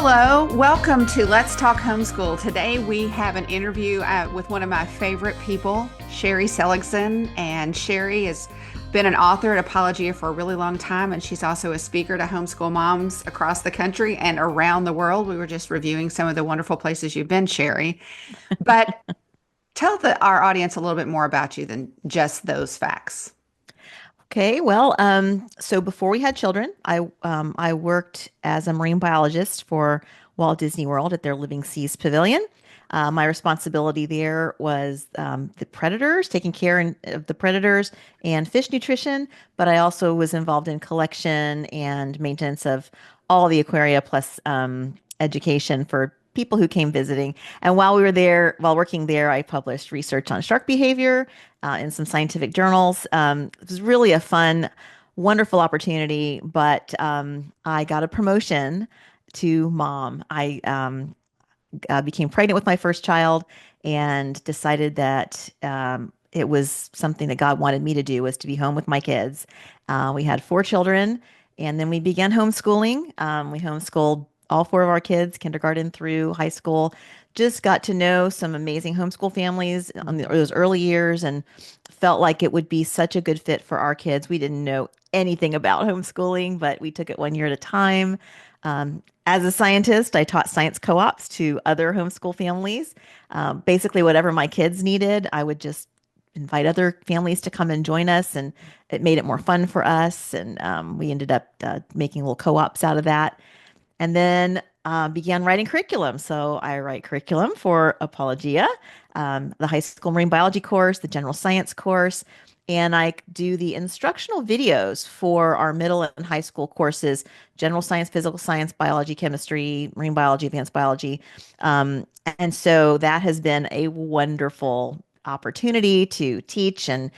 Hello, welcome to Let's Talk Homeschool. Today we have an interview with one of my favorite people, Sherri Seligson. And Sherri has been an author at Apologia for a really long time, and she's also a speaker to homeschool moms across the country and around the world. We were just reviewing some of the wonderful places you've been, Sherri. But tell our audience a little bit more about you than just those facts. Okay, well, so before we had children, I worked as a marine biologist for Walt Disney World at their Living Seas Pavilion. My responsibility there was the predators, taking care of the predators and fish nutrition, but I also was involved in collection and maintenance of all the aquaria plus education for people who came visiting. And while we were there, while working there, I published research on shark behavior in some scientific journals. It was really a fun, wonderful opportunity, but I got a promotion to mom. I became pregnant with my first child and decided that it was something that God wanted me to do was to be home with my kids. We had four children, and then we began homeschooling. We homeschooled all four of our kids, kindergarten through high school. Just got to know some amazing homeschool families on those early years and felt like it would be such a good fit for our kids. We didn't know anything about homeschooling, but we took it one year at a time. As a scientist, I taught science co-ops to other homeschool families. Basically, whatever my kids needed, I would just invite other families to come and join us, and it made it more fun for us. And we ended up making little co-ops out of that, and then began writing curriculum. So I write curriculum for Apologia, the high school marine biology course, the general science course, and I do the instructional videos for our middle and high school courses, general science, physical science, biology, chemistry, marine biology, advanced biology. And so that has been a wonderful opportunity to teach and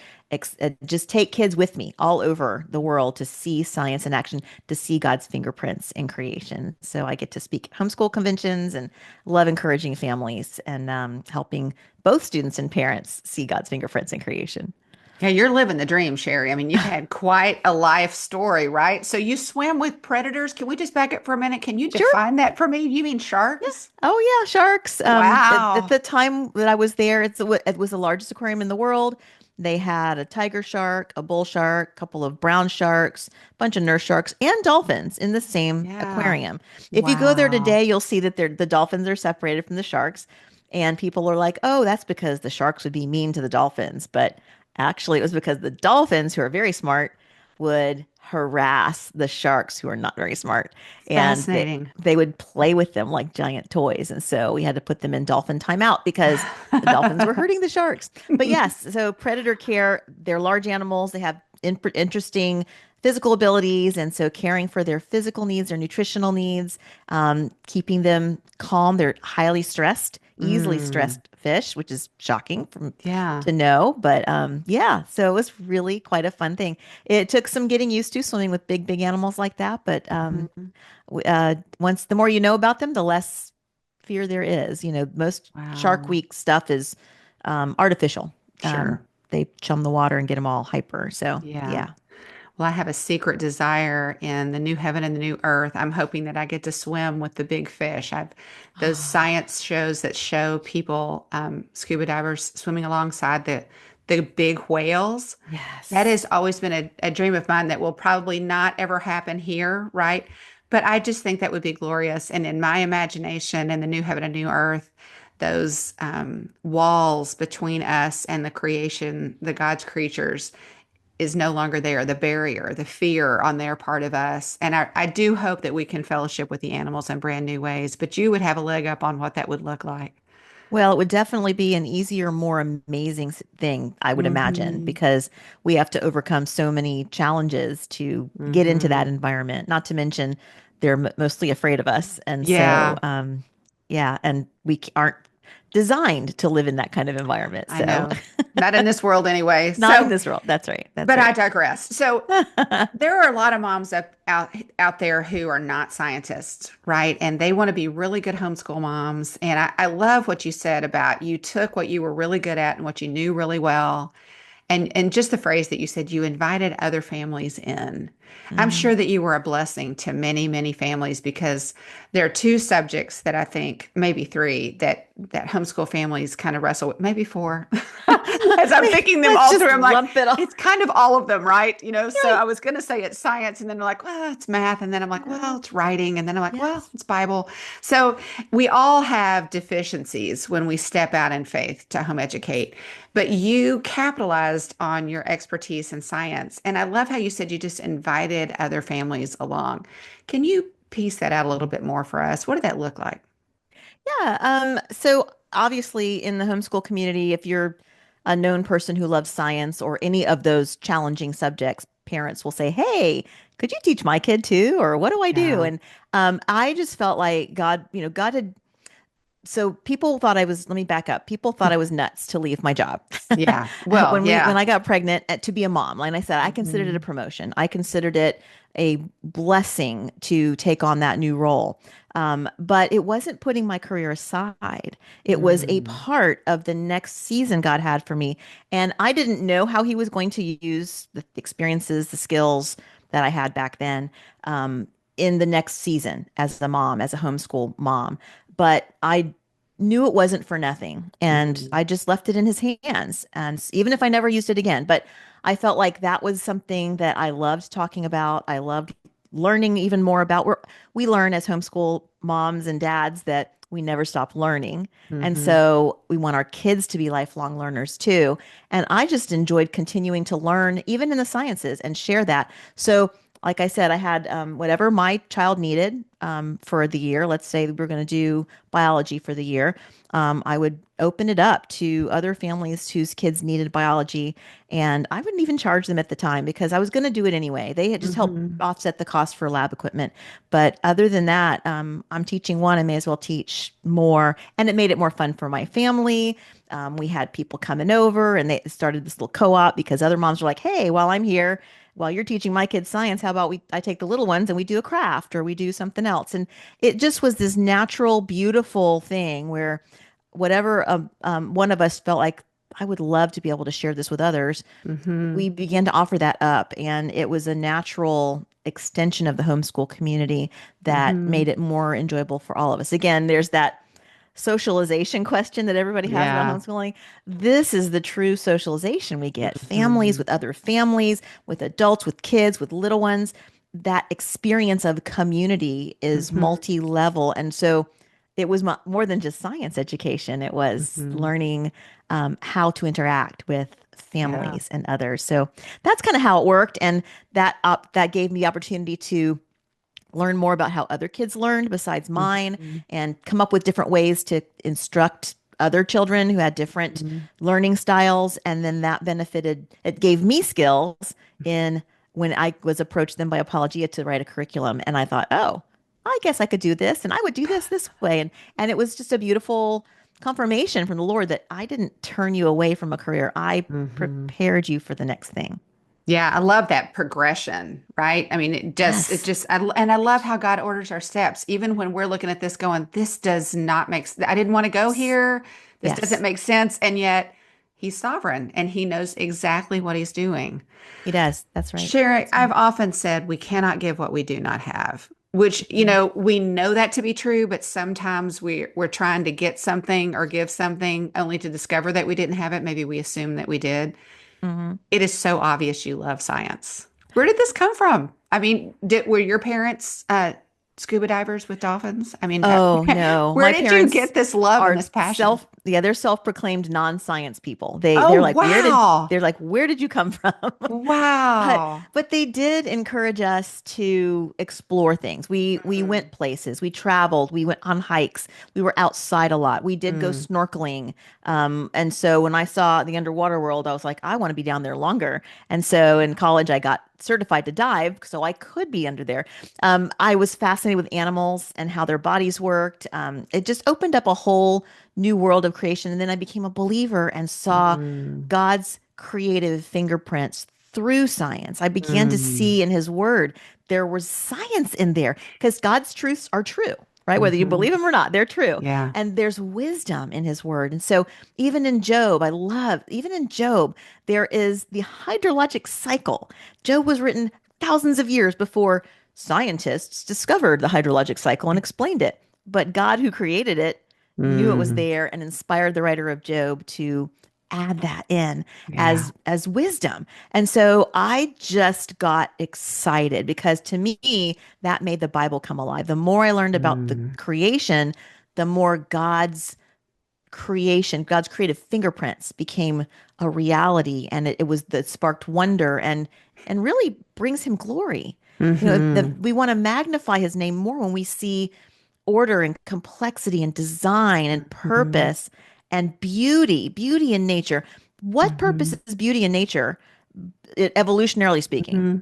just take kids with me all over the world to see science in action, to see God's fingerprints in creation. So I get to speak at homeschool conventions and love encouraging families and helping both students and parents see God's fingerprints in creation. Yeah, you're living the dream, Sherri. I mean, you've had quite a life story, right? So you swim with predators. Can we just back up for a minute? Can you Sure. define that for me? You mean Yeah. sharks? Oh yeah, sharks. At Wow. the time that I was there, it was the largest aquarium in the world. They had a tiger shark, a bull shark, a couple of brown sharks, a bunch of nurse sharks, and dolphins in the same Yeah. aquarium. If you go there Wow. today, you'll see that the dolphins are separated from the sharks, and people are like, "Oh, that's because the sharks would be mean to the dolphins." But actually, it was because the dolphins, who are very smart, would harass the sharks who are not very smart, and Fascinating. they would play with them like giant toys. And so we had to put them in dolphin timeout because the dolphins were hurting the sharks. But yes, so predator care, they're large animals. They have interesting physical abilities. And so caring for their physical needs, their nutritional needs, keeping them calm. They're highly stressed, easily Mm, stressed fish, which is shocking yeah. to know. But yeah, so it was really quite a fun thing. It took some getting used to swimming with big animals like that. But Mhm. once the more you know about them, the less fear there is. Most Shark Wow. Week stuff is artificial. Sure. They chum the water and get them all hyper. So Yeah. yeah. Well, I have a secret desire in the new heaven and the new earth. I'm hoping that I get to swim with the big fish. I've those science shows that show people, scuba divers swimming alongside the big whales. That Yes. has always been a dream of mine that will probably not ever happen here, right? But I just think that would be glorious. And in my imagination, in the new heaven and new earth, those walls between us and the creation, the God's creatures, is no longer there. The barrier, the fear on their part of us. And I do hope that we can fellowship with the animals in brand new ways, but you would have a leg up on what that would look like. Well, it would definitely be an easier, more amazing thing, I would imagine, Mm-hmm. because we have to overcome so many challenges to get into that Mm-hmm. environment. Not to mention, they're mostly afraid of us, and so Yeah, yeah, and aren't designed to live in that kind of environment. I So, know. Not in this world anyway. not in So, this world. That's right. That's but I right. digress. So there are a lot of moms out there who are not scientists, right? And they want to be really good homeschool moms. And I love what you said about you took what you were really good at and what you knew really well, And just the phrase that you said, you invited other families in. I'm Mm. sure that you were a blessing to many, many families because there are two subjects that I think, maybe three, that homeschool families kind of wrestle with, maybe four. As I'm thinking them Let's all through, just I'm like, lump it all. it's kind of all of them, right? So Right. I was going to say it's science, and then they're like, well, it's math, and then I'm like, well, No. it's writing, and then I'm like, well, Yes. it's Bible. So we all have deficiencies when we step out in faith to home educate, but you capitalized on your expertise in science. And I love how you said you just invited other families along. Can you piece that out a little bit more for us? What did that look like? Yeah. So obviously in the homeschool community, if you're a known person who loves science or any of those challenging subjects, parents will say, "Hey, could you teach my kid too?" Or "What do I do?" Yeah. And I just felt like God, God had so people thought I was, let me back up. People thought I was nuts to leave my job. Yeah. Well, When yeah. I got pregnant to be a mom, like I said, I considered it a Hmm. promotion. I considered it a blessing to take on that new role. But it wasn't putting my career aside. It was a Mm. part of the next season God had for me. And I didn't know how he was going to use the experiences, the skills that I had back then, in the next season as a mom, as a homeschool mom. But I knew it wasn't for nothing. And Mm. I just left it in his hands. And even if I never used it again, but I felt like that was something that I loved talking about. I loved learning even more about. We learn as homeschool moms and dads that we never stop learning. And Hmm. so we want our kids to be lifelong learners too. And I just enjoyed continuing to learn, even in the sciences, and share that. So like I said, I had whatever my child needed for the year. Let's say we're going to do biology for the year. I would open it up to other families whose kids needed biology, and I wouldn't even charge them at the time because I was going to do it anyway. They had just helped Hmm. offset the cost for lab equipment. But other than that, I'm teaching one. I may as well teach more, and it made it more fun for my family. We had people coming over, and they started this little co-op because other moms were like, "Hey, while I'm here." While you're teaching my kids science, how about I take the little ones and we do a craft or we do something else. And it just was this natural, beautiful thing where whatever one of us felt like I would love to be able to share this with others, Hmm. we began to offer that up. And it was a natural extension of the homeschool community that Hmm. made it more enjoyable for all of us. Again, there's that socialization question that everybody has about Yeah. homeschooling. This is the true socialization we get. Families Hmm. with other families, with adults, with kids, with little ones. That experience of community is Hmm. multi-level. And so it was more than just science education. It was Hmm. learning how to interact with Yeah. families and others. So that's kind of how it worked. And that gave me the opportunity to learn more about how other kids learned besides mine Hmm. and come up with different ways to instruct other children who had different Hmm. learning styles. And then that benefited, it gave me skills in when I was approached then by Apologia to write a curriculum. And I thought, oh, I guess I could do this and I would do this way. And it was just a beautiful confirmation from the Lord that I didn't turn you away from a career. I Hmm. prepared you for the next thing. Yeah, I love that progression, right? I mean, Yes. and I love how God orders our steps, even when we're looking at this going, this does not make, I didn't want to go here. This doesn't Yes, make sense. And yet he's sovereign and he knows exactly what he's doing. he does. That's right. Sherry, That's I've right. often said we cannot give what we do not have, which, Mhm. we know that to be true, but sometimes we're trying to get something or give something only to discover that we didn't have it. Maybe we assume that we did. Mhm. It is so obvious you love science. Where did this come from? I mean, were your parents scuba divers with dolphins? I mean, Oh no, where my did you parents get this love and are this passion? they're self-proclaimed non-science people. Oh, wow. They're like, where did you come from? But Wow. they did encourage us to explore things. We Mm, went places, we traveled, we went on hikes, we were outside a lot. We did go mm, snorkeling. And so when I saw the underwater world, I was like, I want to be down there longer. And so in college, I got certified to dive so I could be under there. I was fascinated with animals and how their bodies worked. It just opened up a whole new world of creation. And then I became a believer and saw mm, God's creative fingerprints through science. I began to mm. see in his word there was science in there because God's truths are true. right? Whether you Hmm. believe them or not, they're true. Yeah. And there's wisdom in his word. And so even in Job, I love, even in Job, there is the hydrologic cycle. Job was written thousands of years before scientists discovered the hydrologic cycle and explained it. But God, who created it, knew it was Mm. there and inspired the writer of Job to add that in Yeah. as wisdom. And so I just got excited because to me that made the Bible come alive. The more I learned about the Mm. creation, the more God's creation, God's creative fingerprints became a reality, and it was that sparked wonder and really brings him glory. You know, Hmm. we want to magnify his name more when we see order and complexity and design and Hmm. purpose and beauty in nature. What purpose Hmm. is beauty in nature, evolutionarily speaking? Hmm.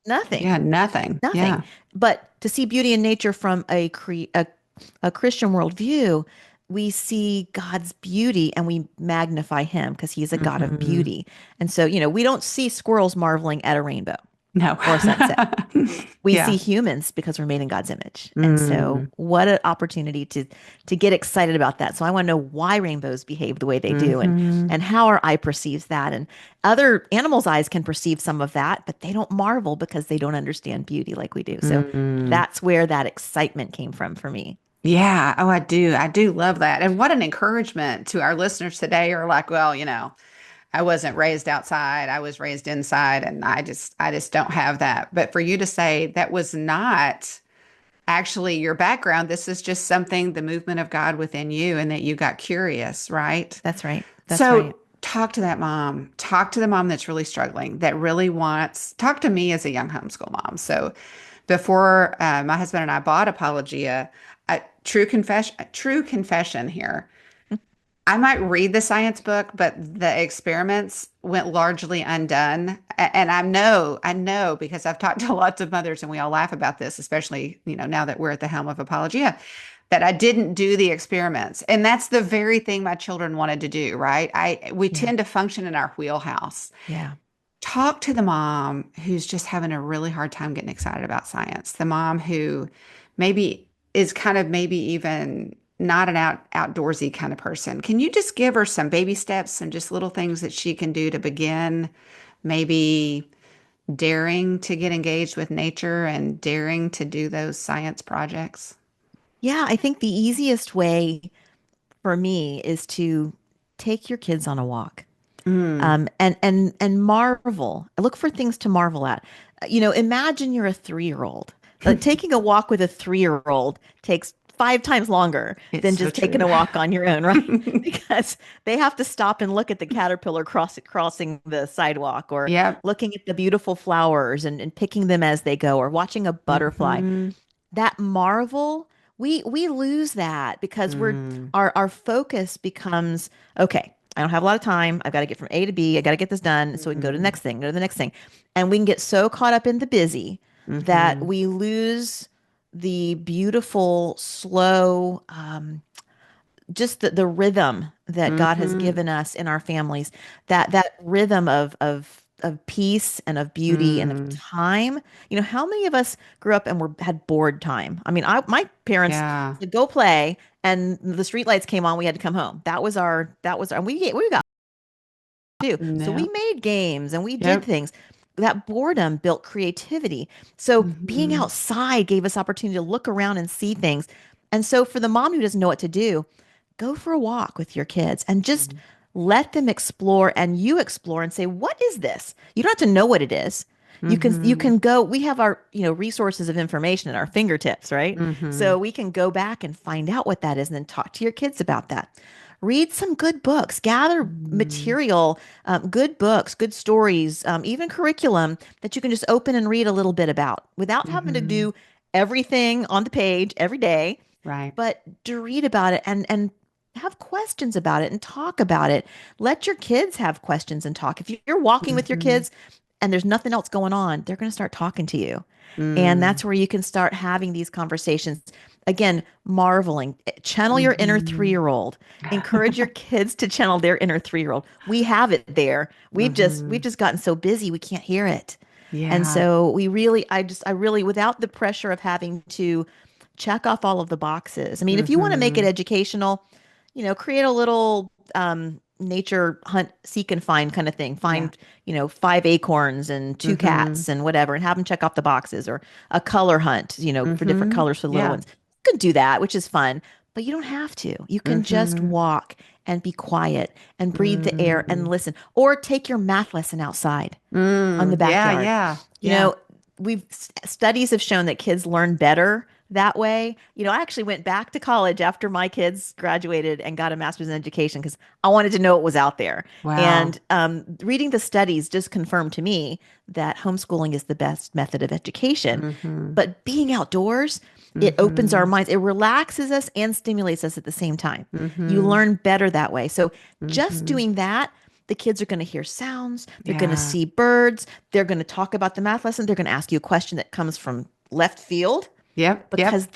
Nothing, Yeah. Nothing. nothing. Yeah. But to see beauty in nature from a Christian worldview, we see God's beauty and we magnify him because he's a God of Hmm. beauty. And so, you know, we don't see squirrels marveling at a rainbow No. or a sunset. We see Yeah. humans because we're made in God's image. And so Mm. what an opportunity to get excited about that. So I want to know why rainbows behave the way they do Hmm. and how our eye perceives that. And other animals' eyes can perceive some of that, but they don't marvel because they don't understand beauty like we do. So Mm. that's where that excitement came from for me. Yeah. Oh, I do. I do love that. And what an encouragement to our listeners today are like, well, I wasn't raised outside. I was raised inside and I just don't have that. But for you to say that was not actually your background, this is just something, the movement of God within you and that you got curious, right? That's right. That's So right. talk to that mom. Talk to the mom that's really struggling, that really wants, talk to me as a young homeschool mom. So before my husband and I bought Apologia, true confession here. I might read the science book, but the experiments went largely undone. And I know because I've talked to lots of mothers and we all laugh about this, especially, now that we're at the helm of Apologia, that I didn't do the experiments. And that's the very thing my children wanted to do, right? We Yeah. tend to function in our wheelhouse. Yeah. Talk to the mom who's just having a really hard time getting excited about science. The mom who maybe is kind of maybe even not an outdoorsy kind of person. Can you just give her some baby steps and just little things that she can do to begin maybe daring to get engaged with nature and daring to do those science projects? Yeah. I think the easiest way for me is to take your kids on a walk. Mm. And marvel. Look for things to marvel at. Imagine you're a 3-year-old. Taking a walk with a 3-year-old takes 5 times longer It's than so just taking true. a walk on your own, right? Because they have to stop and look at the caterpillar crossing the sidewalk, or Yep. looking at the beautiful flowers and picking them as they go, or watching a butterfly. Hmm. That marvel, we lose that because Mm. our focus becomes, okay, I don't have a lot of time. I've got to get from A to B. I got to get this done so we can go to the Hmm. next thing, go to the next thing. And we can get so caught up in the busy that Hmm. we lose the beautiful, slow, just the rhythm that God has Hmm. given us in our families, that rhythm of peace and of beauty and of Mm. time. How many of us grew up and had bored time? I mean, my parents Yeah. said go play, and the street lights came on. We had to come home. And we got to do. So we No. made games and we did Yep. things. That boredom built creativity. So being Hmm. outside gave us opportunity to look around and see things. And so for the mom who doesn't know what to do, go for a walk with your kids and just let them explore, and you explore and say, what is this? You don't have to know what it is. You can Hmm. go, we have our, resources of information at our fingertips, right? Hmm. So we can go back and find out what that is and then talk to your kids about that. Read some good books, gather Hmm. material, good books, good stories, even curriculum that you can just open and read a little bit about without having to Hmm. do everything on the page every day, Right. but to read about it and have questions about it and talk about it. Let your kids have questions and talk. If you're walking with your Hmm. kids and there's nothing else going on, they're going to start talking to you. And Mm. that's where you can start having these conversations. Again, marveling. Channel your inner Hmm. 3-year-old. Encourage your kids to channel their inner 3-year-old. We have it there. We've Hmm. just gotten so busy we can't hear it. And Yeah. so I really, without the pressure of having to check off all of the boxes. I mean, if you want to make it Mm-hmm. educational, create a little nature hunt, seek and find kind of thing. Yeah. Find, 5 acorns and 2 cats Mm-hmm. and whatever, and have them check off the boxes, or a color hunt, for different Mm-hmm. colors for the little Yeah. ones. You can do that, which is fun, but you don't have to. You can just Mm-hmm. walk and be quiet and breathe the air and Mm-hmm. listen, or take your math lesson outside on the Yeah, backyard. yeah, You yeah. know, studies have shown that kids learn better that way. I actually went back to college after my kids graduated and got a master's in education because I wanted to know what was out there. Wow. And reading the studies just confirmed to me that homeschooling is the best method of education. Mm-hmm. But being outdoors, it opens our Mm-hmm. minds, it relaxes us and stimulates us at the same time. You Mm-hmm. learn better that way. So just Mm-hmm. doing that, the kids are going to hear sounds, they're going to Yeah. see birds, they're going to talk about the math lesson, they're going to ask you a question that comes from left field Yep. Yep. because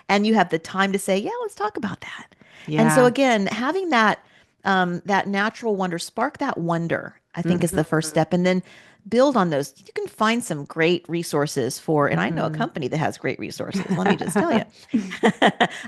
and you have the time to say, yeah, let's talk about that. And so Yeah. again, having that natural wonder, spark that wonder, I think is the first Mm-hmm. step. And then build on those. You can find some great resources and I know a Mm-hmm. company that has great resources. Let me just tell you.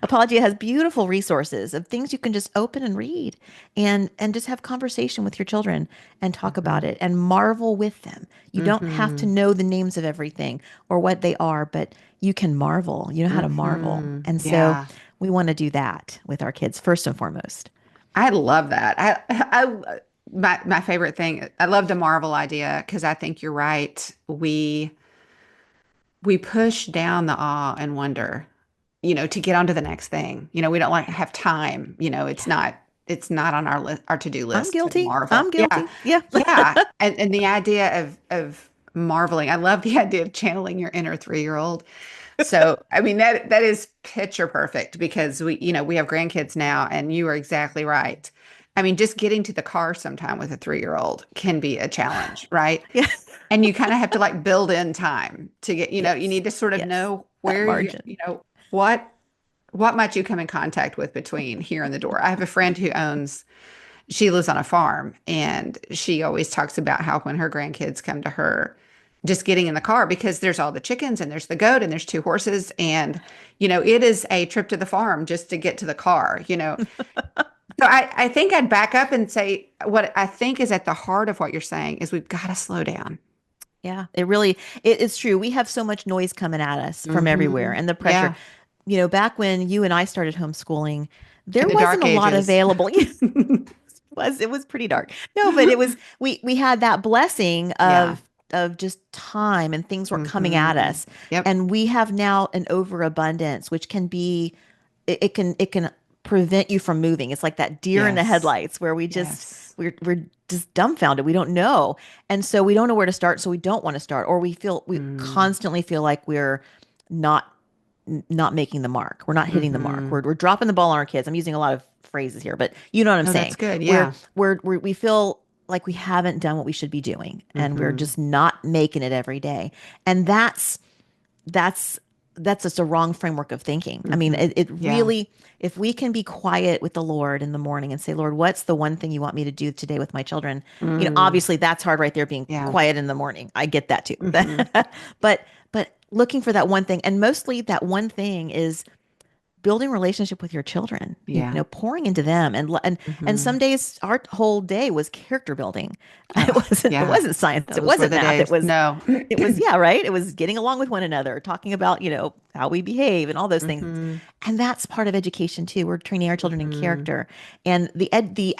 Apologia has beautiful resources of things you can just open and read, and just have conversation with your children and talk about Mm-hmm. it and marvel with them. You don't have to Mm-hmm. know the names of everything or what they are, but you can marvel. You know how to marvel. Mm-hmm. And so Yeah. we want to do that with our kids first and foremost. I love that. My favorite thing. I love the Marvel idea because I think you're right. We push down the awe and wonder, to get on to the next thing. We don't like have time. It's not on our list, our to-do I'm list to guilty. marvel. I'm Yeah. guilty. Yeah. Yeah. And the idea of marveling. I love the idea of channeling your inner 3-year-old. So, I mean, that is picture perfect because we have grandkids now, and you are exactly right. I mean, just getting to the car sometime with a 3-year-old can be a challenge, right? Yeah. And you kind of have to like build in time to get, you Yes. need to sort of Yes. know That where margin. what might you come in contact with between here and the door. I have a friend she lives on a farm, and she always talks about how when her grandkids come to her, just getting in the car because there's all the chickens and there's the goat and there's 2 horses, and it is a trip to the farm just to get to the car. So I think I'd back up and say what I think is at the heart of what you're saying is we've got to slow down. Yeah, it's true. We have so much noise coming at us from everywhere Hmm. and the pressure. Yeah. Back when you and I started homeschooling, In there the wasn't dark a lot ages. available. It was pretty dark. No, but we had that blessing Yeah. of just time, and things were coming at Hmm. us. Yep. And we have now an overabundance, which can be it can prevent you from moving. It's like that deer in the Yes. headlights where Yes. we're just dumbfounded. We don't know. And so we don't know where to start, so we don't want to start, or we Mm. constantly feel like we're not not making the mark. We're not hitting the mark. Hmm. We're dropping the ball on our kids. I'm using a lot of phrases here, but you know what I'm Oh, that's saying. good. We're Yeah. we feel like we haven't done what we should be doing, and we're Hmm. just not making it every day. And that's that's just a wrong framework of thinking. I mean, Hmm. it Yeah. really, if we can be quiet with the Lord in the morning and say, Lord, what's the one thing you want me to do today with my children? Mm. Obviously that's hard right there, being Yeah. quiet in the morning. I get that too. Hmm. But looking for that one thing, and mostly that one thing is building relationship with your children, Yeah. pouring into them, and Hmm. some days our whole day was character building. It Oh, wasn't it yeah. wasn't science, it Those were wasn't the math, days. No. it was, yeah, right, it was getting along with one another, talking about, how we behave and all those things. Hmm. And that's part of education too. We're training our children in Hmm. character, and the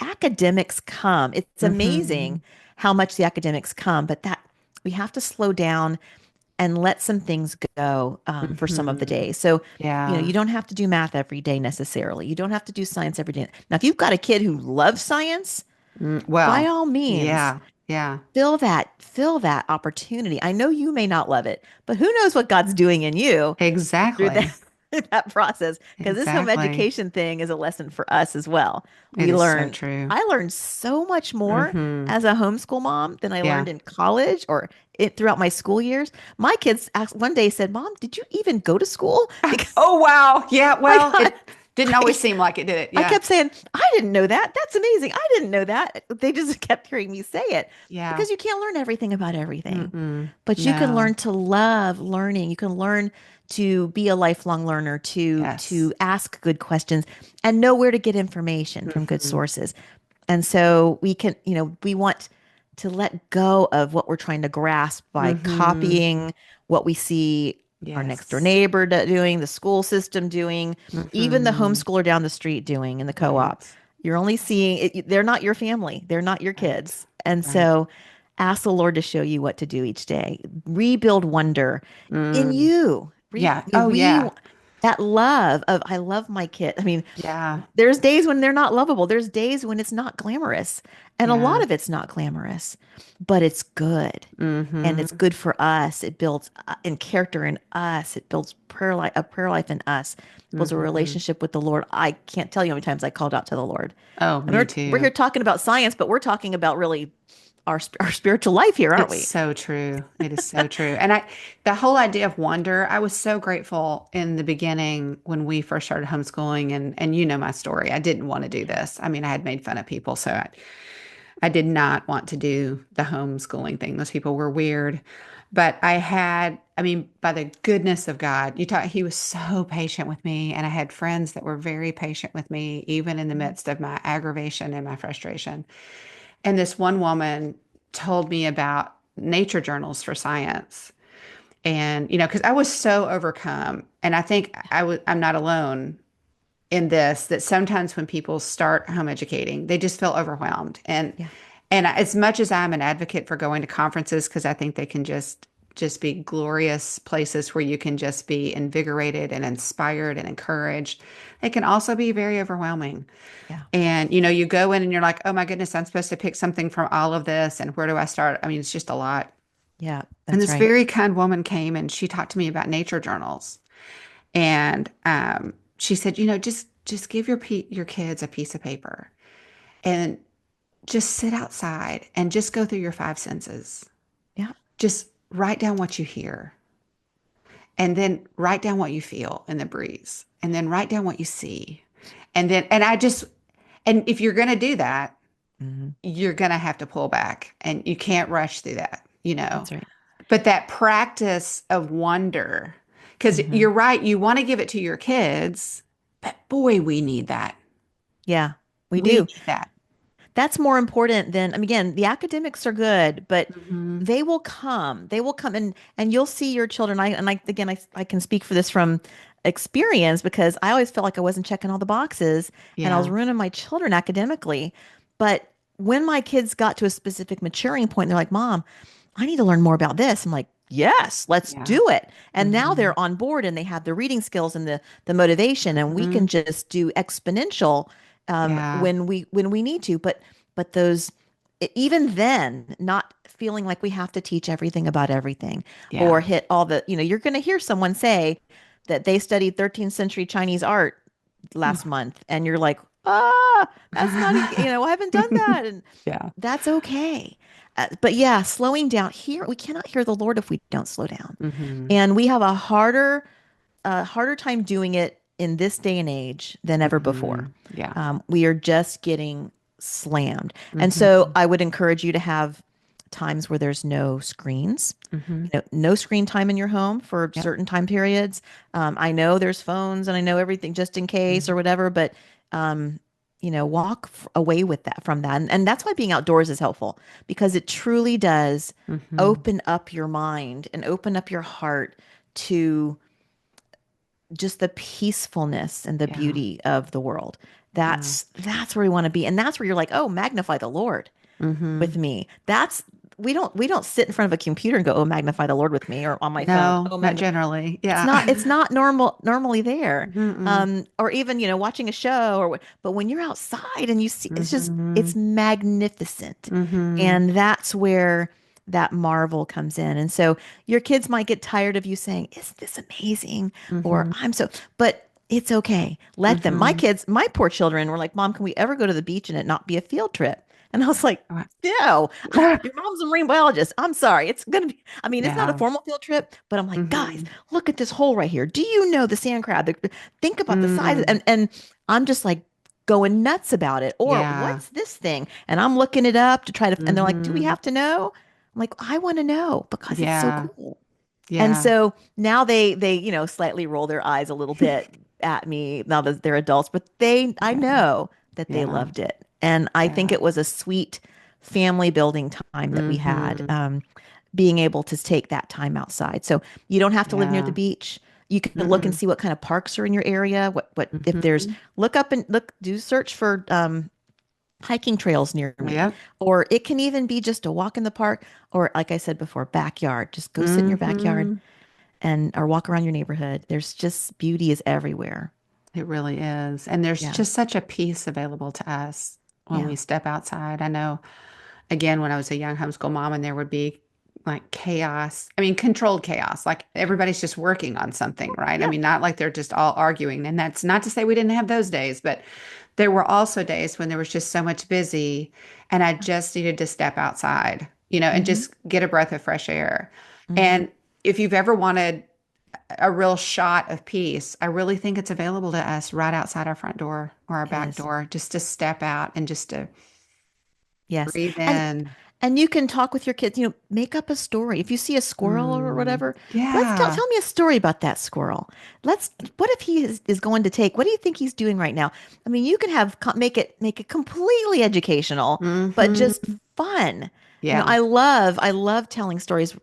academics come. It's amazing Hmm. how much the academics come, but that we have to slow down and let some things go for some of the Hmm. days. So, Yeah. you don't have to do math every day necessarily. You don't have to do science every day. Now, if you've got a kid who loves science, by Well, all means, yeah. Yeah. fill that opportunity. I know you may not love it, but who knows what God's doing in you through Exactly. that that process, because this home Exactly. education thing is a lesson for us as well. It We is so learn true. I learned so much more Hmm. as a homeschool mom than I Yeah. learned in college or throughout my school years. My kids asked one day, said, "Mom, did you even go to school?" Because Oh, wow. Yeah. I Well, got Didn't always seem like it, did it? I Yeah. kept saying, I didn't know that. That's amazing. I didn't know that. They just kept hearing me say it Yeah. because you can't learn everything about everything. Mm-mm. But you can No. learn to love learning. You can learn to be a lifelong learner, to Yes. ask good questions and know where to get information from good Hmm. sources. And so we can, we want to let go of what we're trying to grasp by Hmm. copying what we see our next door Yes. neighbor doing, the school system doing, even the Hmm. homeschooler down the street doing in the co-op. Right. You're only seeing it, they're not your family, they're not your Right. kids. And Right. so ask the Lord to show you what to do each day. Rebuild wonder in Mm. you. Yeah. Oh, We yeah. that love of I love my kid. I mean, Yeah. there's days when they're not lovable. There's days when it's not glamorous. And a lot Yeah. of it's not glamorous, but it's good. And Hmm. it's good for us. It builds in character in us. It builds a prayer life in us. It builds a Hmm. relationship with the Lord. I can't tell you how many times I called out to the Lord. Oh, And me we're here too. talking about science, but we're talking about really our spiritual life here, aren't It's we? so true. It is so true. And the whole idea of wonder, I was so grateful in the beginning when we first started homeschooling, and you know my story. I didn't want to do Yeah. this. I mean, I had made fun of people, so I did not want to do the homeschooling thing. Those people were weird. But I mean, by the goodness of God, he was so patient with me. And I had friends that were very patient with me, even in the Mhm. midst of my aggravation and my frustration. And this one woman told me about nature journals for science. And, because I was so overcome. And I think I'm not alone in this, that sometimes when people start home educating, they just feel overwhelmed. Yeah. And as much as I'm an advocate for going to conferences, because I think they can just be glorious places where you can just be invigorated and inspired and encouraged, they can also be very overwhelming. Yeah. And you go in and you're like, oh my goodness, I'm supposed to pick something from all of this, and where do I start? I mean, it's just a lot. Yeah. And That's this right. very kind woman came and she talked to me about nature journals. And she said, just give your kids a piece of paper and just sit outside and just go through your five senses. Yeah. Just write down what you hear, and then write down what you feel in the breeze, and then write down what you see. And if you're going to do that, Hmm. you're going to have to pull back, and you can't rush through that. That's right. But that practice of wonder, because Hmm. you're right, you want to give it to your kids, but boy, we need that. Yeah, we We do. need that. That's more important than, I mean, again, the academics are good, but Hmm. they will come. They will come and you'll see your children. I can speak for this from experience because I always felt like I wasn't checking all the boxes and I was Yeah. ruining my children academically. But when my kids got to a specific maturing point, they're like, Mom, I need to learn more about this. I'm like, yes, let's Yeah. do it. And now Hmm. they're on board and they have the reading skills and the motivation, and we Hmm. can just do exponential Yeah. when we need to. But those even then, not feeling like we have to teach everything about everything or Yeah. hit all the, you're going to hear someone say that they studied 13th century Chinese art last month, and you're like, that's not, I haven't done that. And Yeah. that's okay. But yeah, slowing down here, we cannot hear the Lord if we don't slow down. Hmm. And we have a harder time doing it in this day and age than ever before. Hmm. Yeah. We are just getting slammed. And so Hmm. I would encourage you to have times where there's no screens, Hmm. no screen time in your home for Yep. certain time periods. I know there's phones and I know everything just in case or Hmm. whatever, but walk away with that from that. And that's why being outdoors is helpful because it truly does Hmm. open up your mind and open up your heart to just the peacefulness and the Yeah. beauty of the world. Yeah. That's where we want to be. And that's where you're like, oh, magnify the Lord Hmm. with me. That's we don't sit in front of a computer and go, oh, magnify the Lord with me, or on my phone, No, oh, not magnify. generally. It's Yeah. not it's not normally there. Mm-mm. Or even, watching a show but when you're outside and you see Hmm. it's magnificent. Hmm. And that's where that marvel comes in. And so your kids might get tired of you saying, "Is this amazing?" or Hmm. "I'm so," but it's okay. Let them. My Hmm. kids, my poor children were like, "Mom, can we ever go to the beach and it not be a field trip?" And I was like, Wow. no, your mom's a marine biologist. I'm sorry. It's going to be, I mean, it's not a Yeah. formal field trip, but I'm like, guys, Hmm. look at this hole right here. Do you know the sand crab? Think about the size. Mm. And I'm just like going nuts about it. Or Yeah. what's this thing? And I'm looking it up to try to, and they're like, do we Hmm. have to know? I'm like, I want to know because it's so Yeah. cool. And Yeah. so now they slightly roll their eyes a little bit at me now that they're adults, but I Yeah. know that they Yeah. loved it. And I think Yeah. it was a sweet family building time that we had, Hmm. being able to take that time outside. So you don't have to live near the Yeah. beach. You can look and Mm-mm. see what kind of parks are in your area. What if there's Hmm. look up and look, do search for hiking trails near me. Yep. Or it can even be just a walk in the park, or like I said before, backyard. Just go sit in your backyard Hmm. and or walk around your neighborhood. There's just beauty is everywhere. It really is. And there's Yeah. just such a peace available to us when Yeah. we step outside. I know, again, when I was a young homeschool mom, and there would be like chaos. I mean, controlled chaos. Like everybody's just working on something, right? I Yeah. mean, not like they're just all arguing. And that's not to say we didn't have those days, but there were also days when there was just so much busy and I just needed to step outside, and Mm-hmm. just get a breath of fresh air. Mm-hmm. And if you've ever wanted a real shot of peace, I really think it's available to us right outside our front door or our It back is. door, just to step out and just to Yes. breathe And in. you can talk with your kids, make up a story. If you see a squirrel or Mm, whatever, yeah. tell me a story about that squirrel. What if he is going to take, what do you think he's doing right now? I mean, you can make it completely educational, but just Hmm. fun. Yeah. I love telling stories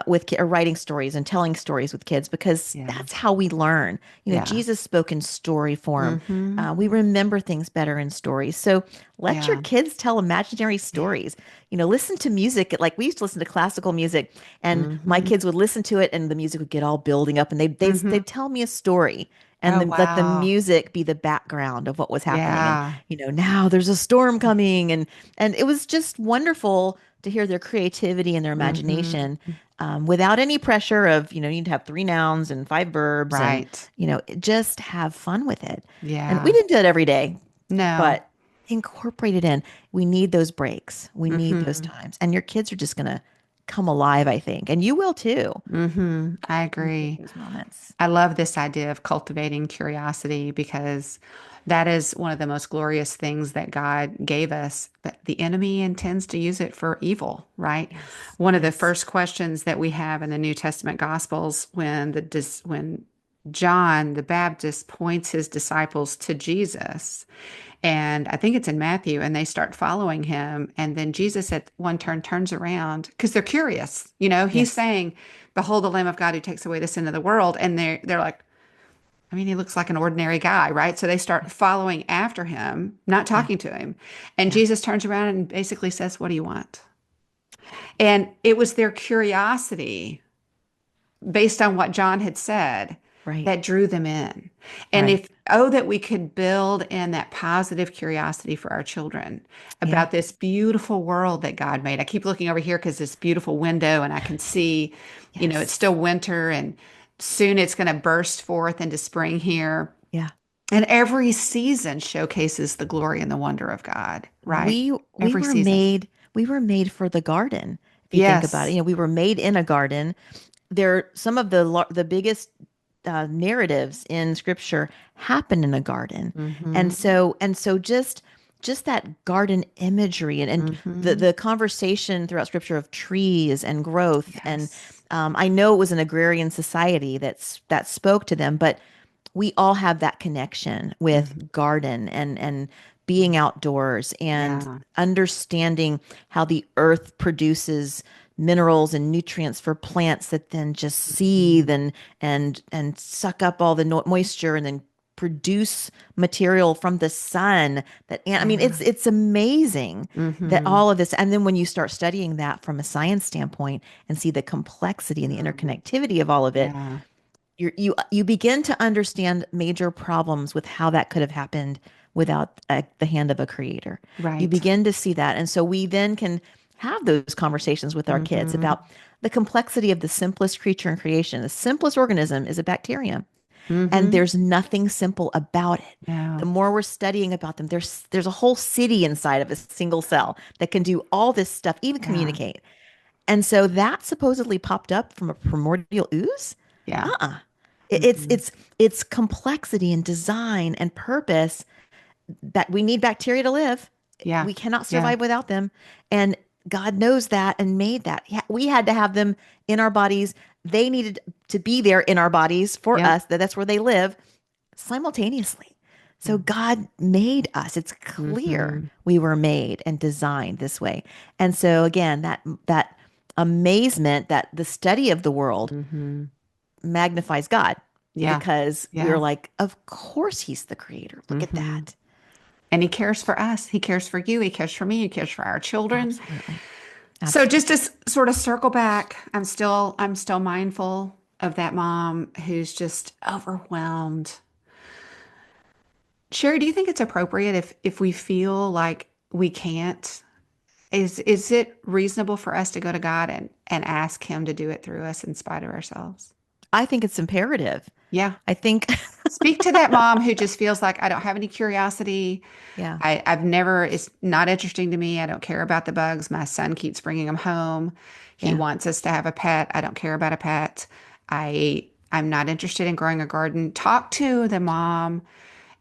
or writing stories and telling stories with kids because Yeah. that's how we learn. Yeah. Jesus spoke in story form. Hmm. We remember things better in stories. So let your Yeah. kids tell imaginary Yeah. stories. Listen to music. Like we used to listen to classical music, and my Hmm. kids would listen to it, and the music would get all building up, and Hmm. they'd tell me a story. And Oh, then let the wow. music be the background of what was happening. And, Yeah. now there's a storm coming. And it was just wonderful to hear their creativity and their Hmm. imagination, without any pressure of, you need to have three nouns and five verbs and, Right. just have fun with it. And we Yeah. didn't do it every day, No. but incorporate it in. We need those breaks. We need those Hmm. times. And your kids are just going to come alive, I think. And you will too I when you get agree. those moments. I love this idea of cultivating curiosity because that is one of the most glorious things that God gave us. But the enemy intends to use it for evil, right? Yes. One of the Yes. first questions that we have in the New Testament Gospels when John the Baptist points his disciples to Jesus, and I think it's in Matthew, and they start following him. And then Jesus at one turn turns around because they're curious. He's Yes. saying, "Behold the Lamb of God who takes away the sin of the world." And they're like, I mean, he looks like an ordinary guy, right? So they start following after him, not Yeah. talking to him. And Yeah. Jesus turns around and basically says, "What do you want?" And it was their curiosity based on what John had said Right. that drew them in. And Right. if, oh, that we could build in that positive curiosity for our children Yeah. about this beautiful world that God made. I keep looking over here because this beautiful window and I can see, it's Yes. still winter and soon it's going to burst forth into spring here. Yeah. And every season showcases the glory and the wonder of God, right? We Every were season. made for the garden. If you think about it, Yes. we were made in a garden. Some of the biggest narratives in scripture happen in a garden. Mm-hmm. And so just that garden imagery and Mm-hmm. the conversation throughout scripture of trees and growth. And Yes. I know it was an agrarian society that spoke to them, but we all have that connection with Mm-hmm. garden and being outdoors and Yeah. understanding how the earth produces minerals and nutrients for plants that then just seethe and suck up all the moisture and then produce material from the sun I mean Yeah. it's amazing that Mm-hmm. all of this, and then when you start studying that from a science standpoint and see the complexity and the interconnectivity of all of it, Yeah. you begin to understand major problems with how that could have happened without the hand of a creator. You Right. begin to see that, and so we then can have those conversations with our kids Mm-hmm. about the complexity of the simplest creature in creation. The simplest organism is a bacterium, And Mm-hmm. there's nothing simple about it. The No. more we're studying about them, there's a whole city inside of a single cell that can do all this stuff, even Yeah. communicate. And so that supposedly popped up from a primordial ooze. Yeah. Uh-uh. Mm-hmm. It's complexity and design and purpose that we need bacteria to live. Yeah. We cannot Yeah. survive without them. And God knows that and made that. Yeah, we had to have them in our bodies. They needed to be there in our bodies for Yep. us, that's where they live simultaneously. So God made us. It's clear Mm-hmm. we were made and designed this way. And so again, that amazement that the study of the world Mm-hmm. magnifies God Yeah. because we're Yeah. like, of course he's the creator. Look at Mm-hmm. that. And he cares for us. He cares for you. He cares for me. He cares for our children. Absolutely. So just to Absolutely. sort of circle back, I'm still mindful of that mom who's just overwhelmed. Sherry, do you think it's appropriate if we feel like we can't? Is it reasonable for us to go to God and ask him to do it through us in spite of ourselves? I think it's imperative. Yeah. I think, Speak to that mom who just feels like I don't have any curiosity. yeah, I've never, it's not interesting to me. I don't care about the bugs. My son keeps bringing them home. He yeah, wants us to have a pet. I don't care about a pet. I'm not interested in growing a garden. Talk to the mom.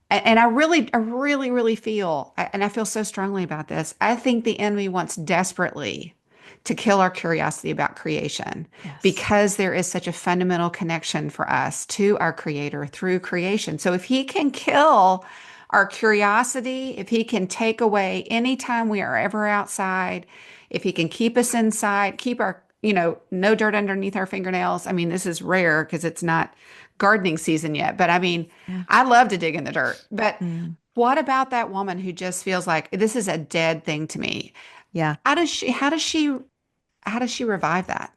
And I really feel, and I feel so strongly about this. I think the enemy wants desperately to kill our curiosity about creation yes, because there is such a fundamental connection for us to our creator through creation. So if he can kill our curiosity, if he can take away anytime we are ever outside, if he can keep us inside, keep our, no dirt underneath our fingernails. I mean, this is rare because it's not gardening season yet, but I mean, yeah, I love to dig in the dirt. But mm, what about that woman who just feels like this is a dead thing to me? yeah. How does she revive that?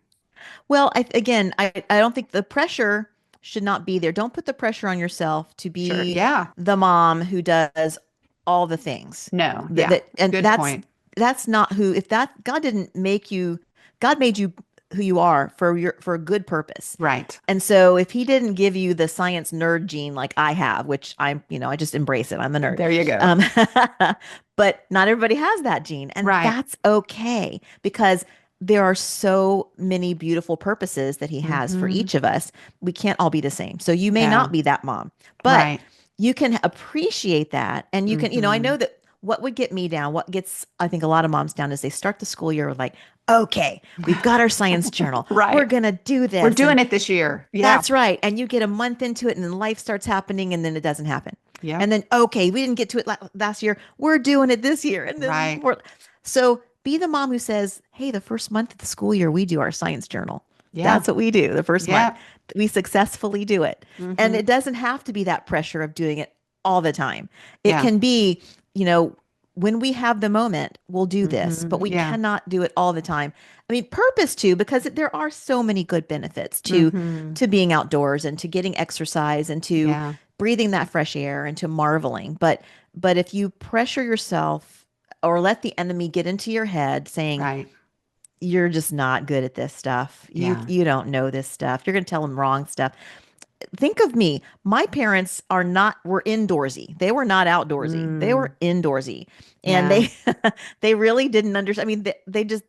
Well, I don't think the pressure should not be there. Don't put the pressure on yourself to Sure. be Yeah. the mom who does all the things. No. Yeah. And Good point. that's not who, if that God didn't make you, God made you who you are for a good purpose. Right. And so if he didn't give you the science nerd gene like I have, which I just embrace it. I'm the nerd. There you go. Um, but not everybody has that gene, and Right. that's okay because there are so many beautiful purposes that he has for Hmm. each of us. We can't all be the same. So you may Yeah. not be that mom, but Right. you can appreciate that. And you can, I Hmm. know that what would get me down, what gets, I think, a lot of moms down is they start the school year with like, okay, we've got our science journal. We're Right. going to do We're this. And doing it this year. Yeah. that's right. And you get a month into it and then life starts happening and then it doesn't happen. Yep. And then, okay, we didn't get to it last year. We're doing it this year. And then Right. so be the mom who says, hey, the first month of the school year, we do our science journal. Yeah. That's what we do the first month. Yeah. We successfully do it. And Hmm. it doesn't have to be that pressure of doing it all the time. It Yeah. can be, you know, when we have the moment, we'll do this, but we Yeah. cannot do it all the time. I mean, purpose too, because there are so many good benefits Hmm. to being outdoors and to getting exercise and to Yeah. breathing that fresh air and to marveling. But if you pressure yourself or let the enemy get into your head saying Right. you're just not good at this stuff, Yeah. you don't know this stuff, you're going to tell them wrong stuff. Think of me. My parents were indoorsy. They were not outdoorsy. They Mm. were indoorsy. And Yeah. they really didn't understand. I mean,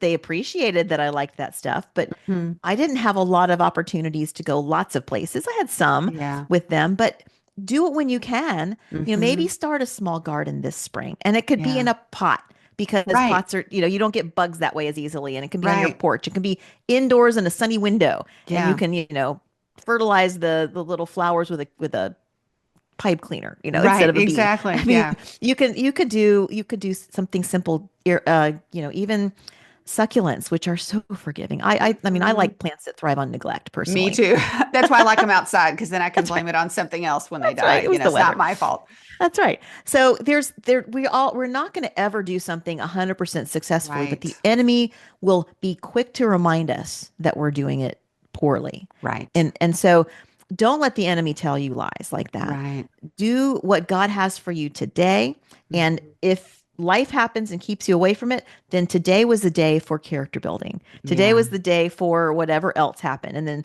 they appreciated that I liked that stuff, but Hmm. I didn't have a lot of opportunities to go lots of places. I had some Yeah. with them, but do it when you can. Maybe Hmm. start a small garden this spring, and it could be in Yeah. a pot because Right. pots are, you don't get bugs that way as easily, and it can be on your Right. porch. It can be indoors in a sunny window, and you Yeah. can, fertilize the little flowers with a pipe cleaner, instead Right. of a bee. Exactly. I mean, Yeah. you could do something simple, even succulents, which are so forgiving. I mean, I Mhm. like plants that thrive on neglect Me personally. too. That's why I like them outside because then I can That's right. blame it on something else when they That's right. die. It was the It's not weather. my fault. That's right. So we're not going to ever do something 100% successfully, but the Right. enemy will be quick to remind us that we're doing it poorly. Right. And so don't let the enemy tell you lies like that. Right. Do what God has for you today. And Mhm. if life happens and keeps you away from it, then today was the day for character building. Today Yeah. was the day for whatever else happened. And then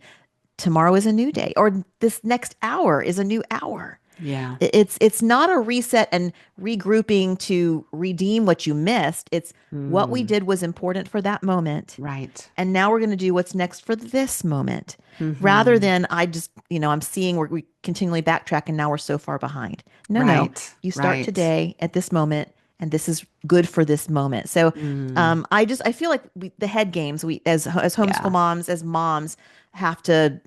tomorrow is a new day, or this next hour is a new hour. Yeah. It's not a reset and regrouping to redeem what you missed. It's what we Mm, did was important for that moment. right. And now we're going to do what's next for this moment. Rather Hmm. than I just, I'm seeing where we continually backtrack and now we're so far behind. No, no. Right. You start Right. today at this moment and this is good for this moment. So Mm, I feel like the head games we as homeschool yeah. moms, as moms, have to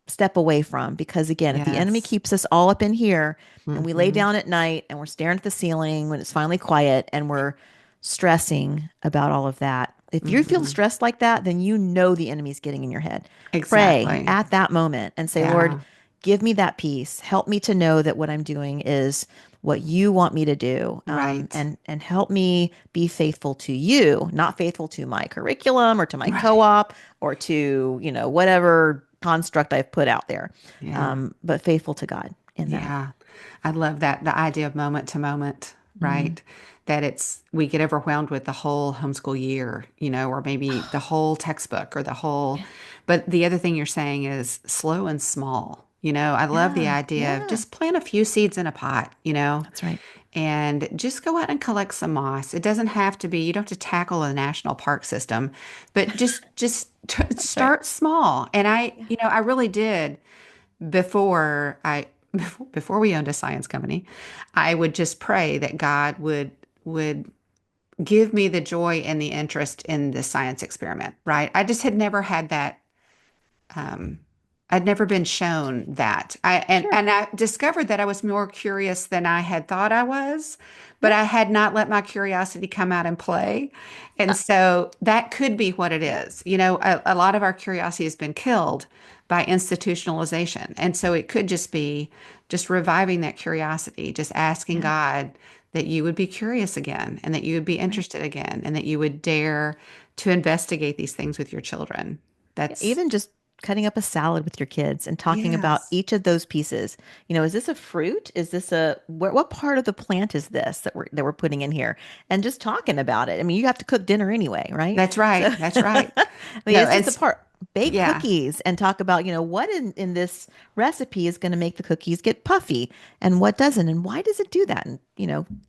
step away from, because again, if the enemy Yes. keeps us all up in here and we lay Hmm. down at night and we're staring at the ceiling when it's finally quiet and we're stressing about all of that, if you feel Hmm. stressed like that, then you know the enemy's getting in your head. Pray Exactly. at that moment and say, Lord, Yeah. give me that peace. Help me to know that what I'm doing is what you want me to do, Right. and help me be faithful to you, not faithful to my curriculum or to my Right. co-op or to whatever construct I've put out there, Yeah. but faithful to God in that. Yeah. I love that. The idea of moment to moment, Mm. right? That we get overwhelmed with the whole homeschool year, or maybe the whole textbook or the whole, Yeah, but the other thing you're saying is slow and small. I love the yeah, idea of yeah. just plant a few seeds in a pot, That's right. and just go out and collect some moss. It doesn't have to be, you don't have to tackle a national park system, but just That's right. start small. And Yeah, I really did before I before we owned a science company, I would just pray that God would give me the joy and the interest in the science experiment, right? I just had never had that um, I'd never been shown that. sure. And I discovered that I was more curious than I had thought I was, but Yeah, I had not let my curiosity come out and play. And so that could be what it yeah, is. A lot of our curiosity has been killed by institutionalization. And so it could just be just reviving that curiosity, just asking yeah. God that you would be curious again and that you would be Right. interested again and that you would dare to investigate these things with your children. Yeah, That's even just cutting up a salad with your kids and talking about Yes. each of those pieces. Is this a fruit? Is this what part of the plant is this that we're putting in here? And just talking about it. I mean, you have to cook dinner anyway, right? That's So right. That's right. I mean, No, it's just a part. Bake yeah. cookies and talk about, what in this recipe is going to make the cookies get puffy and what doesn't, and why does it do that? And,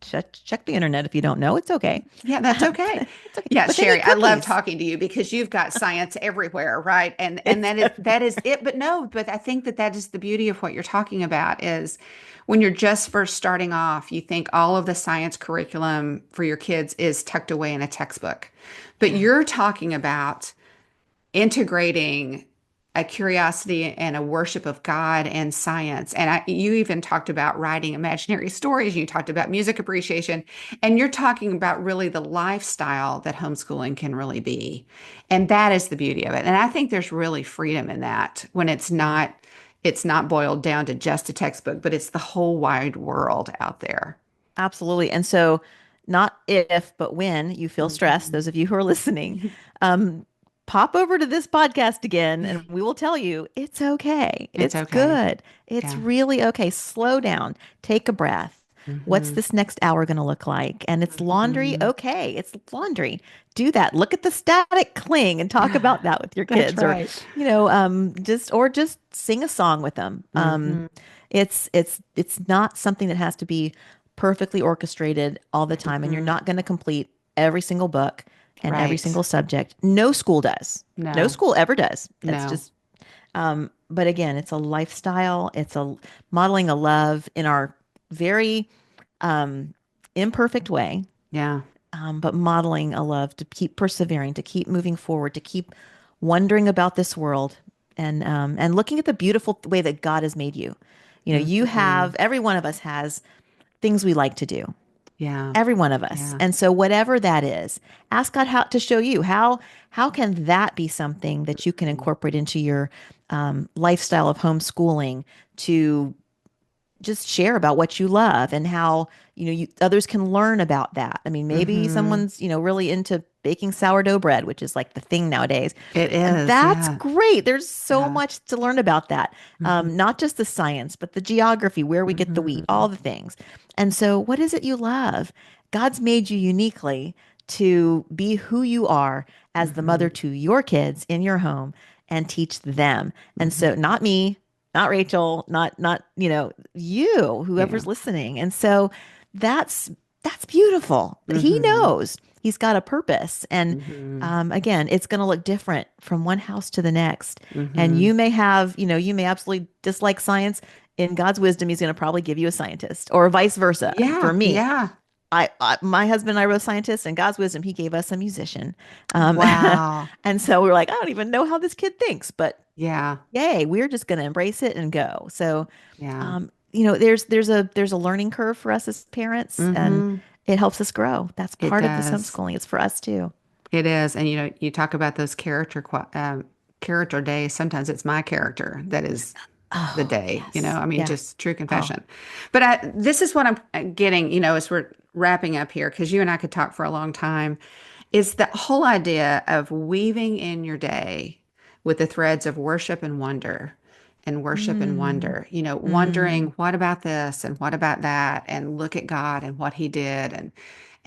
check the internet if you don't know. It's okay. Yeah, that's okay. It's okay. Yeah, But they Sherry, make I love cookies. talking to you because you've got science everywhere, right? And It's that is it. But no, but I think that is the beauty of what you're talking about is when you're just first starting off, you think all of the science curriculum for your kids is tucked away in a textbook. But yeah. you're talking about integrating a curiosity and a worship of God and science. And you even talked about writing imaginary stories. You talked about music appreciation, and you're talking about really the lifestyle that homeschooling can really be. And that is the beauty of it. And I think there's really freedom in that when Yeah. it's not boiled down to just a textbook, but it's the whole wide world out there. Absolutely. And so, not if, but when you feel stressed, Mhm. those of you who are listening, um, pop over to this podcast again and we will tell you it's okay. It's It's okay. good. It's Yeah. really okay. Slow down, take a breath. What's Hmm. this next hour going to look like? And it's laundry. Hmm. Okay. It's laundry. Do that. Look at the static cling and talk about that with your That's kids, or, right. just sing a song with them. Hmm. It's not something that has to be perfectly orchestrated all the time, and you're Hmm. not going to complete every single book and every Right. single subject. No school does. No No, school ever does. It's no. just but again, it's a lifestyle. It's a modeling a love in our very um imperfect way, Yeah. but modeling a love to keep persevering, to keep moving forward, to keep wondering about this world, and looking at the beautiful way that God has made you. You Hmm. have, every one of us has things we like to do. Yeah. Every one of us. Yeah. And so whatever that is, ask God how to show you how can that be something that you can Mhm. incorporate into your lifestyle of homeschooling, to just share about what you love and how others can learn about that. I mean, maybe Hmm. someone's really into baking sourdough bread, which is like the thing nowadays, It and is. that's Yeah. great. There's so Yeah. much to learn about that. Hmm. Not just the science, but the geography, where we get the wheat, Hmm. all the things. And so, what is it you love? God's made you uniquely to be who you are as the mother Hmm. to your kids in your home. and teach them. And so Hmm. not me, not Rachel, not, you, Yeah. whoever's listening. And so that's that's beautiful. He Hmm. knows he's got a purpose. And Hmm. again, it's going to look different from one house to the next. And Hmm. you may have, you may absolutely dislike science. In God's wisdom, he's going to probably give you a scientist, or vice versa. For Yeah. me, Yeah. my husband and I were scientists, and God's wisdom, he gave us a musician. Um, Wow. and so we were like, I don't even know how this kid thinks, but Yeah. yay, we're just going to embrace it and go. So, Yeah. there's a learning curve for us as parents, and Hmm. it helps us grow. That's It part of this does. homeschooling. It's for us too. It is. And you talk about those character days. Sometimes it's my character that is the Oh, day, yes. I mean, Yeah. just true Oh, confession. But this is what I'm getting, as we're wrapping up here, because you and I could talk for a long time, is the whole idea of weaving in your day with the threads of worship and wonder and worship and mm, wonder, mm, wondering what about this and what about that, and look at God and what he did,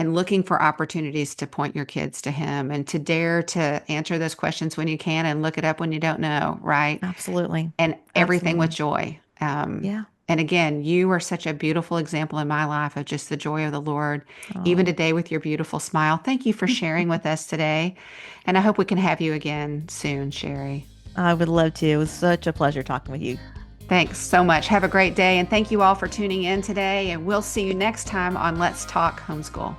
and looking for opportunities to point your kids to him and to dare to answer those questions when you can and look it up when you don't know, right? absolutely. And everything with Absolutely. joy. Yeah. And again, you are such a beautiful example in my life of just the joy of the Lord, even Oh, today with your beautiful smile. Thank you for sharing with us today. And I hope we can have you again soon, Sherri. I would love to. It was such a pleasure talking with you. Thanks so much. Have a great day. And thank you all for tuning in today. And we'll see you next time on Let's Talk Homeschool.